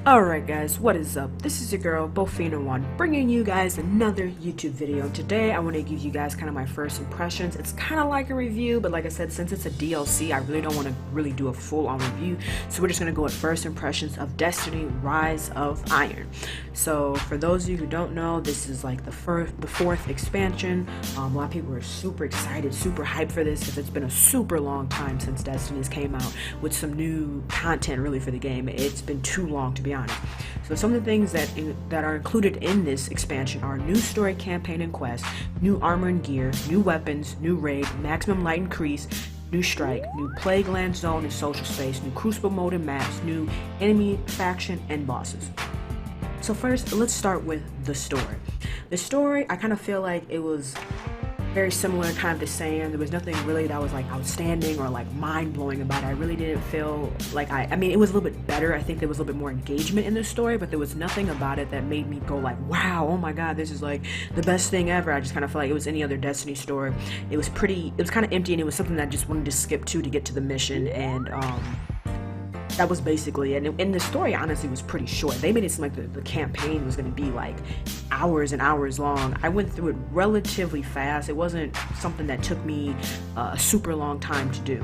Alright guys, what is up? This is your girl, Bofina1, bringing you guys another YouTube video. Today I want to give you guys kind of my first impressions. It's kind of like a review, but like I said, since it's a DLC, I really don't want to really do a full-on review. So we're just going to go with first impressions of Destiny Rise of Iron. So for those of you who don't know, this is like the fourth expansion. A lot of people are super excited, super hyped for this because it's been a super long time since Destiny's came out with some new content really for the game. It's been too long to be honest. So some of the things that are included in this expansion are new story campaign and quest, new armor and gear, new weapons, new raid, maximum light increase, new strike, new plague land zone and social space, new crucible mode and maps, new enemy faction and bosses. So first, let's start with the story. The story, I kind of feel like it was very similar, kind of the same. There was nothing really that was like outstanding or like mind-blowing about it. I really didn't feel like I mean, it was a little bit better. I think there was a little bit more engagement in the story, but there was nothing about it that made me go like, wow, oh my god, this is like the best thing ever. I just kind of felt like it was any other Destiny story. It was kind of empty, and it was something that I just wanted to skip to get to the mission, and that was basically it. And the story honestly was pretty short. They made it seem like the campaign was going to be like hours and hours long. I went through it relatively fast. It wasn't something that took me a super long time to do.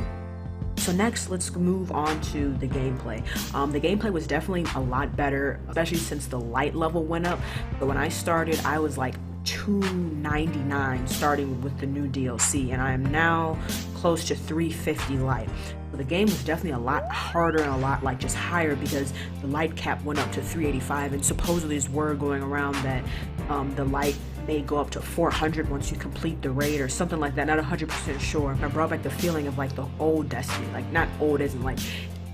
So next, let's move on to the gameplay. The gameplay was definitely a lot better, especially since the light level went up. But when I started, I was like 299 starting with the new DLC, and I am now close to 350 light. So the game was definitely a lot harder and a lot like just higher because the light cap went up to 385, and supposedly there's word going around that the light may go up to 400 once you complete the raid or something like that. Not 100% sure. I brought back the feeling of like the old Destiny, like not old as in like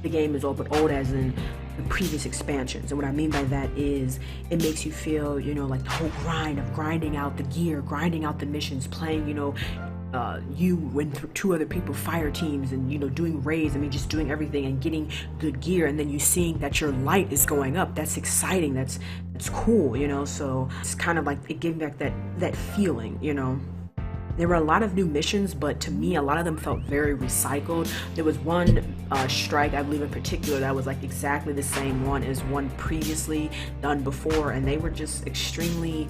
the game is old, but old as in the previous expansions. And what I mean by that is it makes you feel, you know, like the whole grind of grinding out the gear, grinding out the missions, playing, you know, you and two other people fire teams, and you know, doing raids. I mean, just doing everything and getting good gear, and then you seeing that your light is going up. That's exciting. That's cool, you know. So it's kind of like it gave back that feeling, you know. There were a lot of new missions, but to me, a lot of them felt very recycled. There was one strike, I believe in particular, that was like exactly the same one as one previously done before, and they were just extremely...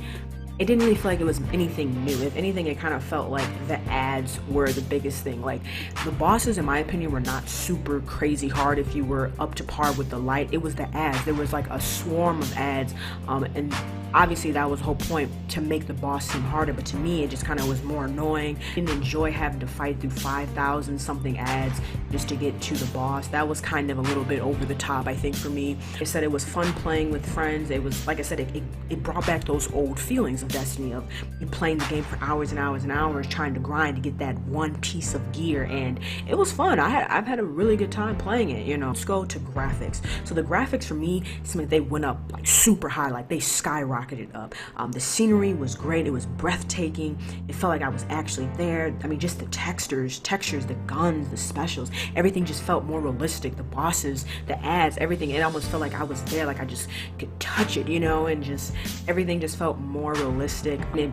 It didn't really feel like it was anything new. If anything, it kind of felt like the ads were the biggest thing. Like, the bosses, in my opinion, were not super crazy hard if you were up to par with the light. It was the ads. There was like a swarm of ads, and obviously that was the whole point, to make the boss seem harder, but to me it just kind of was more annoying. I didn't enjoy having to fight through 5,000 something ads just to get to the boss. That was kind of a little bit over the top, I think, for me. I said it was fun playing with friends. It was, like I said, it brought back those old feelings of Destiny, of you playing the game for hours and hours and hours trying to grind to get that one piece of gear, and it was fun. I've had a really good time playing it, you know. Let's go to graphics. So the graphics for me seemed like they went up like super high, like they skyrocketed up. The scenery was great. It was breathtaking. It felt like I was actually there. I mean, just the textures, the guns, the specials, everything just felt more realistic. The bosses, the ads, everything, it almost felt like I was there, like I just could touch it, you know, and just everything just felt more realistic. And it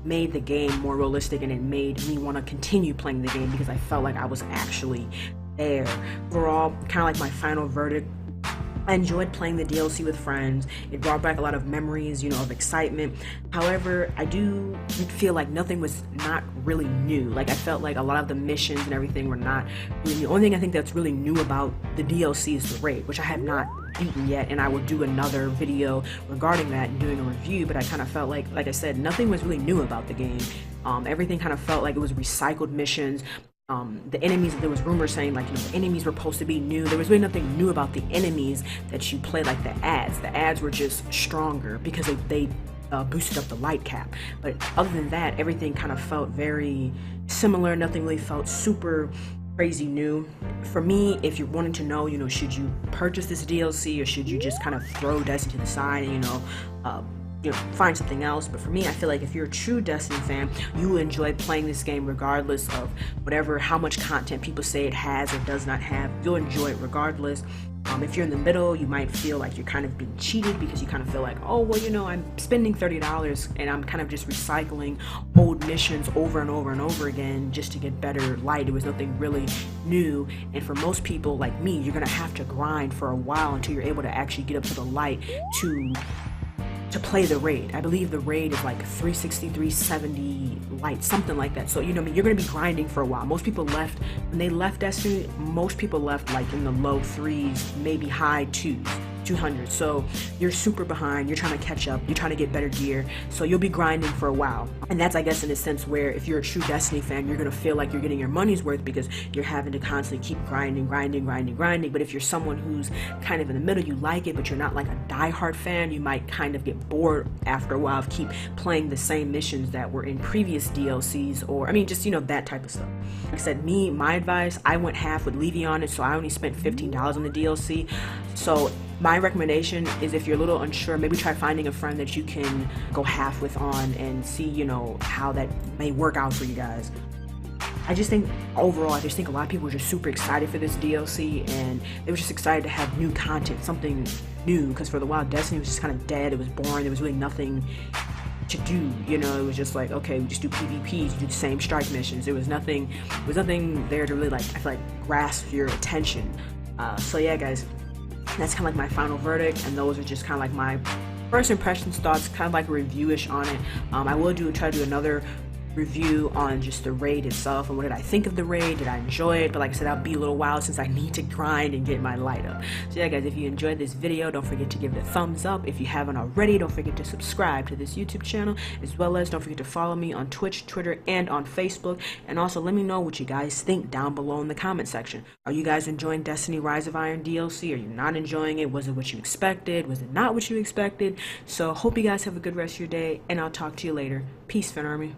made the game more realistic, and it made me want to continue playing the game because I felt like I was actually there. Overall, kind of like my final verdict, I enjoyed playing the DLC with friends. It brought back a lot of memories, you know, of excitement. However, I do feel like nothing was not really new. Like, I felt like a lot of the missions and everything were not really new. The only thing I think that's really new about the DLC is the raid, which I have not beaten yet, and I will do another video regarding that and doing a review. But I kind of felt like I said, nothing was really new about the game. Everything kind of felt like it was recycled missions. The enemies, there was rumors saying like, you know, the enemies were supposed to be new. There was really nothing new about the enemies that you play, like the ads. The ads were just stronger because they boosted up the light cap. But other than that, everything kind of felt very similar. Nothing really felt super crazy new. For me, if you're wanting to know, you know, should you purchase this DLC or should you just kind of throw Destiny to the side and, you know, find something else. But for me, I feel like if you're a true Destiny fan, you will enjoy playing this game regardless of how much content people say it has or does not have. You'll enjoy it regardless. If you're in the middle, you might feel like you're kind of being cheated because you kind of feel like, oh, well, you know, I'm spending $30 and I'm kind of just recycling old missions over and over and over again just to get better light. It was nothing really new. And for most people like me, you're going to have to grind for a while until you're able to actually get up to the light to play the raid. I believe the raid is like 360, 370 light, something like that. So, you know, I mean, you're gonna be grinding for a while. Most people left, when they left Destiny, most people left like in the low 3s, maybe high 200. So you're super behind, you're trying to catch up, you're trying to get better gear, so you'll be grinding for a while. And that's, I guess, in a sense where if you're a true Destiny fan, you're gonna feel like you're getting your money's worth because you're having to constantly keep grinding. But if you're someone who's kind of in the middle, you like it, but you're not like a diehard fan, you might kind of get bored after a while of keep playing the same missions that were in previous DLCs, or I mean, just, you know, that type of stuff. Like I said, my advice, I went half with Levy on it, so I only spent $15 on the DLC. So my recommendation is, if you're a little unsure, maybe try finding a friend that you can go half with on and see, you know, how that may work out for you guys. I just think overall, I just think a lot of people were just super excited for this DLC, and they were just excited to have new content, something new, because for the while Destiny was just kind of dead. It was boring. There was really nothing to do, you know. It was just like, okay, we just do PvPs, do the same strike missions. There was nothing there to really, like, I feel like, grasp your attention. So yeah, guys, that's kind of like my final verdict, and those are just kind of like my first impressions, thoughts, kind of like a review-ish on it. I will try to do another review on just the raid itself and what did I think of the raid. Did I enjoy it? But like I said, that'll be a little while since I need to grind and get my light up. So yeah, guys, if you enjoyed this video, don't forget to give it a thumbs up. If you haven't already, don't forget to subscribe to this YouTube channel, as well as don't forget to follow me on Twitch, Twitter, and on Facebook. And also let me know what you guys think down below in the comment section. Are you guys enjoying Destiny Rise of Iron DLC? Are you not enjoying it? Was it what you expected? Was it not what you expected? So hope you guys have a good rest of your day, and I'll talk to you later. Peace, Fan Army.